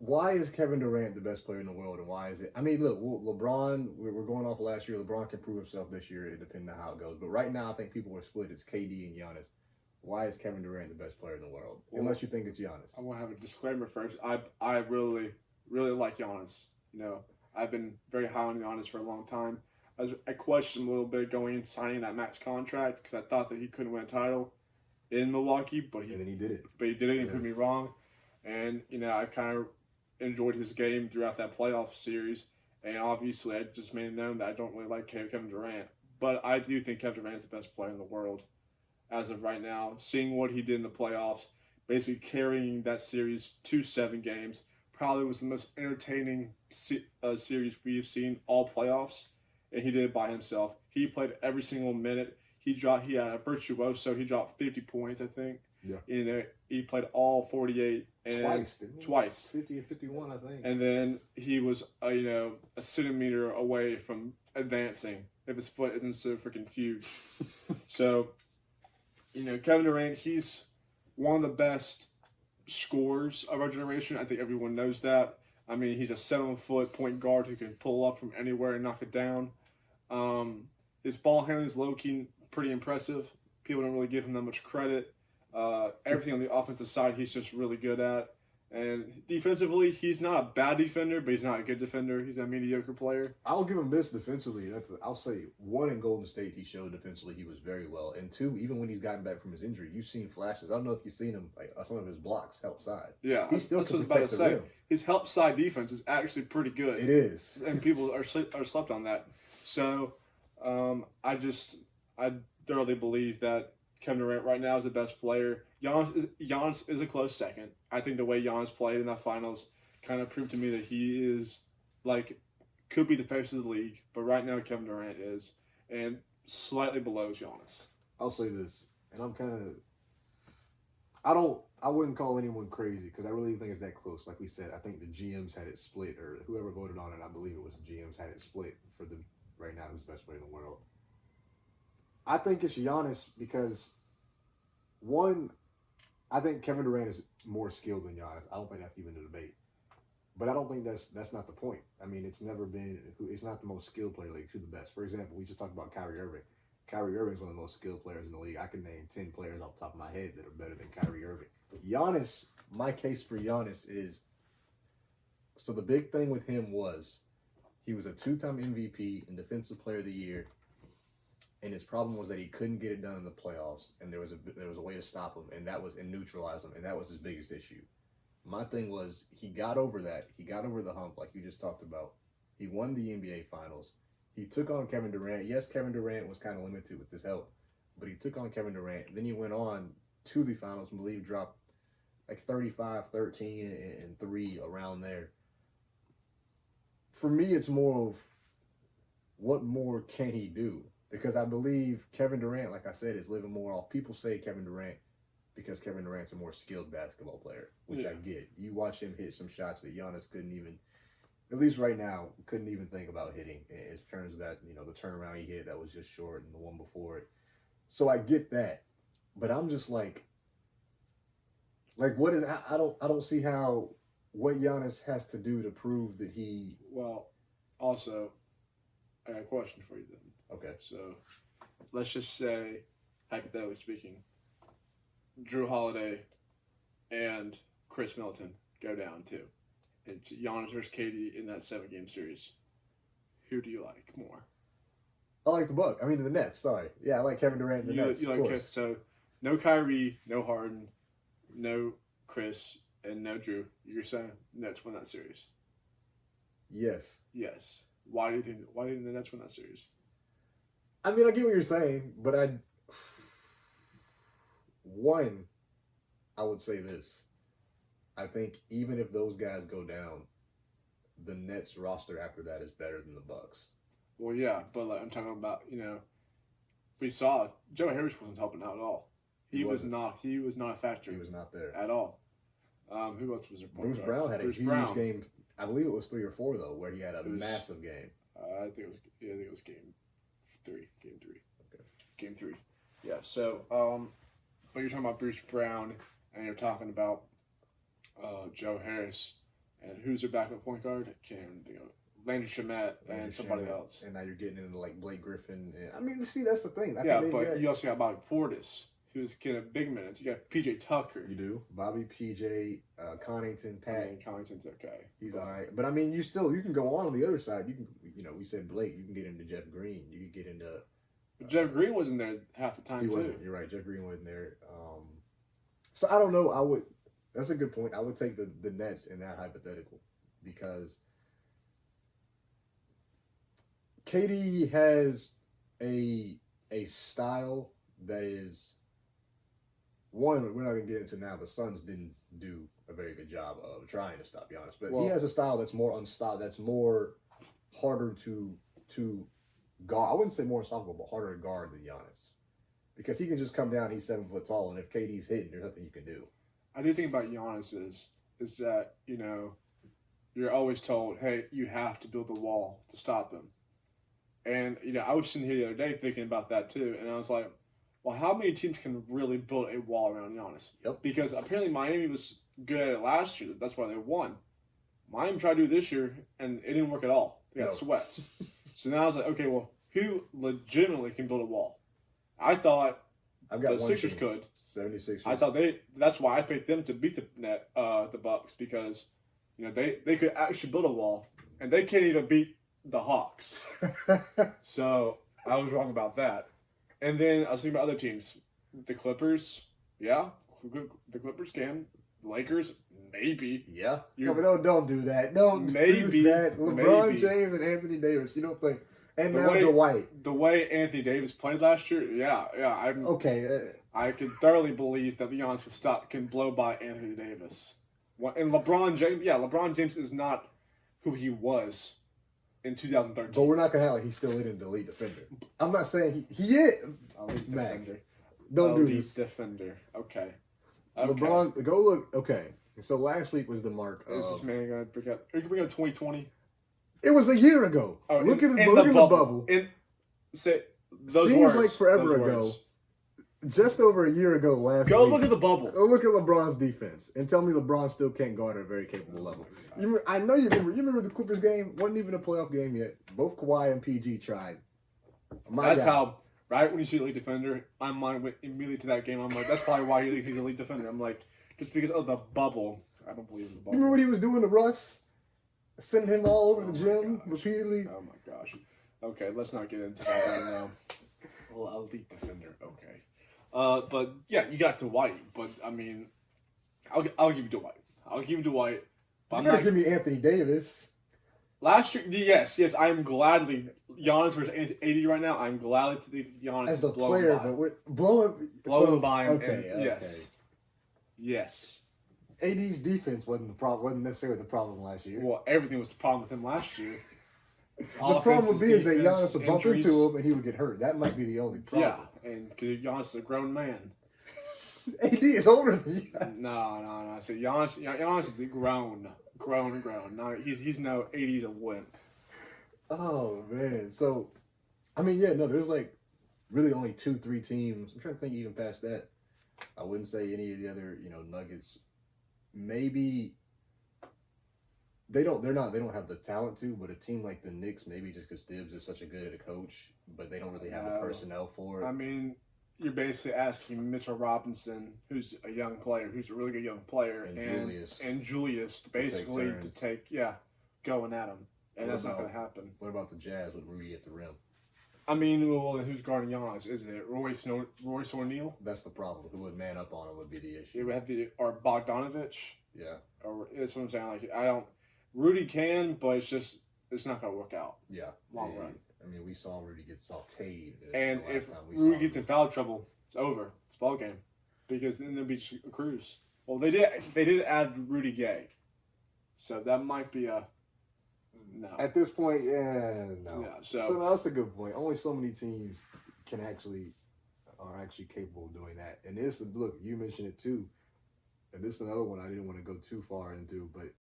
Why is Kevin Durant the best player in the world, and why is it? I mean, look, LeBron. We're going off of last year. LeBron can prove himself this year, depending on how it goes. But right now, I think people are split. It's KD and Giannis. Why is Kevin Durant the best player in the world? Well, Unless you think it's Giannis. I want to have a disclaimer first. I really like Giannis. I've been very high on Giannis for a long time. I questioned a little bit going and signing that max contract because I thought that he couldn't win a title in Milwaukee, and then he did it. But he did it and proved me wrong. And I kind of enjoyed his game throughout that playoff series. And obviously, I just made it known that I don't really like Kevin Durant. But I do think Kevin Durant is the best player in the world as of right now. Seeing what he did in the playoffs, basically carrying that series to 7 games, probably was the most entertaining series we've seen all playoffs. And he did it by himself. He played every single minute. He had a virtuoso. He dropped 50 points, I think. Yeah. He played all 48 and twice, didn't he? Twice. 50 and 51, I think. And then he was a centimeter away from advancing if his foot isn't so freaking huge. So, Kevin Durant, he's one of the best scorers of our generation. I think everyone knows that. I mean, he's a 7-foot point guard who can pull up from anywhere and knock it down. His ball handling is low-key pretty impressive. People don't really give him that much credit. Everything on the offensive side, he's just really good at. And defensively, he's not a bad defender, but he's not a good defender. He's a mediocre player. I'll give him this defensively. I'll say, 1, in Golden State, he showed defensively he was very well. And 2, even when he's gotten back from his injury, you've seen flashes. I don't know if you've seen him, like some of his blocks help side. Yeah, he still that's can what I was protect about the to say. rim. His help side defense is actually pretty good. It is. And people are slept on that. So, I thoroughly believe that Kevin Durant right now is the best player. Giannis is a close second. I think the way Giannis played in that finals kind of proved to me that he is, could be the face of the league. But right now, Kevin Durant is. And slightly below Giannis. I'll say this. And I'm kind of... I wouldn't call anyone crazy because I really think it's that close. Like we said, I think the GMs had it split, or whoever voted on it, I believe it was the GMs had it split for the right now who's the best player in the world. I think it's Giannis because, 1, I think Kevin Durant is more skilled than Giannis. I don't think that's even a debate. But I don't think that's not the point. I mean, it's never been – it's not the most skilled player in the league. Who's the best? For example, we just talked about Kyrie Irving. Kyrie Irving is one of the most skilled players in the league. I can name 10 players off the top of my head that are better than Kyrie Irving. Giannis, my case for Giannis is – so the big thing with him was he was a 2-time MVP and Defensive Player of the Year. And his problem was that he couldn't get it done in the playoffs, and there was a way to stop him, and neutralize him, and that was his biggest issue. My thing was he got over that. He got over the hump, like you just talked about. He won the NBA Finals. He took on Kevin Durant. Yes, Kevin Durant was kind of limited with his help, but he took on Kevin Durant. Then he went on to the finals. I believe dropped like 35, 13, and 3 around there. For me, it's more of what more can he do? Because I believe Kevin Durant, like I said, is living more off. People say Kevin Durant because Kevin Durant's a more skilled basketball player, which I get. You watch him hit some shots that Giannis couldn't even, at least right now, couldn't even think about hitting. In terms of that, the turnaround he hit that was just short and the one before it. So I get that. But I'm just like what is, I don't see how, what Giannis has to do to prove that he. Well, also, I got a question for you then. Okay. So, let's just say, hypothetically speaking, Drew Holiday and Chris Middleton go down too. It's Giannis versus KD in that 7-game series. Who do you like more? I like the Bucks. I mean, the Nets. Sorry. Yeah, I like Kevin Durant and the Nets. You like Chris, so no Kyrie, no Harden, no Chris, and no Drew. You're saying Nets win that series? Yes. Yes. Why do you think the Nets win that series? I mean, I get what you're saying, but I would say this. I think even if those guys go down, the Nets roster after that is better than the Bucks. Well, yeah, but I'm talking about, we saw Joe Harris wasn't helping out at all. He was not a factor. He was not there at all. Who else was there? Bruce Brown had a huge game. I believe it was 3 or 4 though, where he had a massive game. I think it was game 3. Game 3. Okay. Game 3. Yeah. So, but you're talking about Bruce Brown, and you're talking about Joe Harris. And who's their backup point guard? I can't even think of it. Landry Shamet and somebody else. And now you're getting into like Blake Griffin. And, I mean, see, that's the thing. You also got Bobby Portis, who's getting big minutes. You got PJ Tucker. You do. Bobby, PJ, Connaughton, Pat. Connaughton's okay. He's all right. But I mean, you can go on the other side. You can, we said Blake. You can get into Jeff Green. You can get into. Jeff Green wasn't there half the time. He wasn't. You're right. Jeff Green wasn't there. So I don't know. That's a good point. I would take the Nets in that hypothetical because KD has a style that is one. We're not gonna get into now. The Suns didn't do a very good job of trying to stop Giannis, but he has a style that's more unstoppable. That's more harder to guard. I wouldn't say more unstoppable, but harder to guard than Giannis because he can just come down. He's 7 foot tall, and if KD's hitting, there's nothing you can do. I do think about Giannis is that you're always told, hey, you have to build the wall to stop him. And, I was sitting here the other day thinking about that too. And I was like, well, how many teams can really build a wall around Giannis? Yep. Because apparently Miami was good at it last year. That's why they won. Miami tried to do it this year, and it didn't work at all. They got swept. So now I was like, okay, well, who legitimately can build a wall? I thought the Sixers could. 76ers. I thought that's why I picked them to beat the Bucks because, they could actually build a wall, and they can't even beat the Hawks. So I was wrong about that. And then I was thinking about other teams. The Clippers, yeah. The Clippers can. The Lakers, maybe. Yeah. But don't do that. Don't do that. LeBron James and Anthony Davis, you don't think. And now Dwight. The way Anthony Davis played last year, yeah. I can thoroughly believe that Giannis can blow by Anthony Davis. And LeBron James is not who he was in 2013. But we're not going to act like he's still an elite defender. I'm not saying he is. Elite defender. Don't do this. Elite defender. Okay. LeBron, go look. Okay. So last week was the mark of... Is this man going to bring up 2020? It was a year ago. Look at the bubble. Seems like forever ago. Just over a year ago last week. Go look at the bubble. Go look at LeBron's defense and tell me LeBron still can't guard at a very capable level. I know you remember. You remember the Clippers game? Wasn't even a playoff game yet. Both Kawhi and PG tried. That's how, right when you see elite defender, my mind went immediately to that game. I'm like, that's probably why he's elite defender. I'm like, just because of the bubble. I don't believe in the bubble. You remember what he was doing to Russ? Sending him all over the gym repeatedly. Oh my gosh. Okay, let's not get into that right now. Well, elite defender. Okay. But yeah, you got Dwight. But I mean, I'll give you Dwight. I'll give you Dwight. But you better give me Anthony Davis. Last year, yes, I'm gladly Giannis versus AD right now. I'm gladly to the Giannis as the player, but we're blowing by him. Okay. Yes. AD's defense wasn't necessarily the problem last year. Well, everything was the problem with him last year. The problem would be is that Giannis would bump into him and he would get hurt. That might be the only problem. Yeah, and because Giannis is a grown man. AD is older than you. No. I said Giannis is grown. No, he's no 80 to win. Oh man, so I mean, there's like really only 2-3 teams. I'm trying to think even past that. I wouldn't say any of the other Nuggets. Maybe they don't have the talent to, but a team like the Knicks, maybe just because Tibbs is such a good a coach, but they don't really have the personnel for it. I mean, you're basically asking Mitchell Robinson, who's a young player, who's a really good young player, and Julius basically to take going at him, and that's not going to happen. What about the Jazz with Rudy at the rim? I mean, well, who's guarding Giannis? Is it Royce O'Neal? That's the problem. Who would man up on him would be the issue. It would have to or Bogdanovich. Yeah. Or that's what I'm saying. Like Rudy can, but it's not going to work out. Yeah. Long run. I mean, we saw Rudy get sauteed. And if Rudy gets in foul trouble, it's over. It's ball game, because then there'll be a cruise. Well, they did add Rudy Gay, so that might be a. No. At this point, no. Yeah, so no, that's a good point. Only so many teams are actually capable of doing that. And look, you mentioned it too. And this is another one I didn't want to go too far into, but